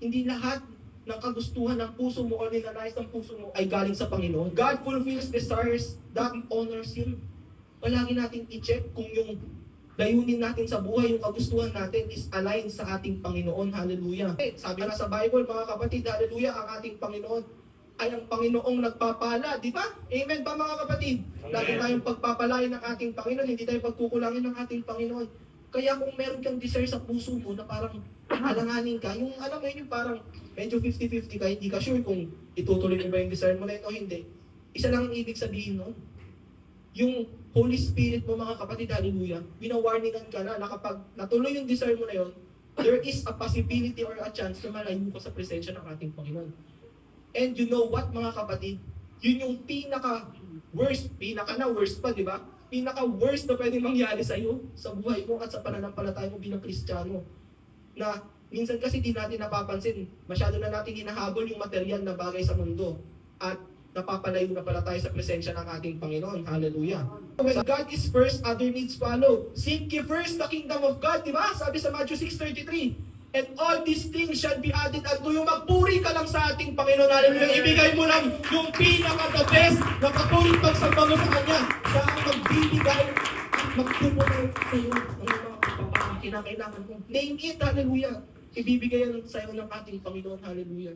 hindi lahat ng kagustuhan ng puso mo o ninanais ng puso mo ay galing sa Panginoon. God fulfills desires that honors Him. Palagi natin i-check kung yung layunin natin sa buhay, yung kagustuhan natin is aligned sa ating Panginoon. Hallelujah. Sabi nga sa Bible, mga kapatid, hallelujah, ang ating Panginoon ay ang Panginoong nagpapala. Di ba? Amen ba mga kapatid? Lagi tayong pagpapalain ng ating Panginoon, hindi tayo pagkukulangin ng ating Panginoon. Kaya kung meron kang desire sa puso mo na parang alanganin ka, yung alam mo yun, yung parang medyo 50-50 ka, hindi ka sure kung itutuloy mo ba yung desire mo na yun o hindi. Isa lang ang ibig sabihin nun. Yung Holy Spirit mo mga kapatid, hallelujah, binawarningan ka na kapag natuloy yung desire mo na yun, there is a possibility or a chance na malayo ka sa presensya ng ating Panginoon. And you know what mga kapatid? Yun yung pinaka-worst pa, di ba? Pinaka-worst na pwedeng mangyari sa iyo, sa buhay mo at sa pananampalataya mo bilang Kristiyano. Na minsan kasi di natin napapansin, masyado na natin hinahabol yung material na bagay sa mundo. At napapalayo na pala tayo sa presensya ng ating Panginoon. Hallelujah. When God is first, other needs follow. Seek ye first the kingdom of God, di ba? Sabi sa Matthew 6:33. And all these things shall be added unto you. Magpuri ka lang sa ating Panginoon. Hallelujah. Ibigay mo lang yung pinaka-the best na papuri pagsamba mo sa Kanya. Siya ang magbibigay at magtutulong sa iyo ng mga kinakailangan mo. Name it, hallelujah. Ibibigay yan sa iyo ng ating Panginoon. Hallelujah.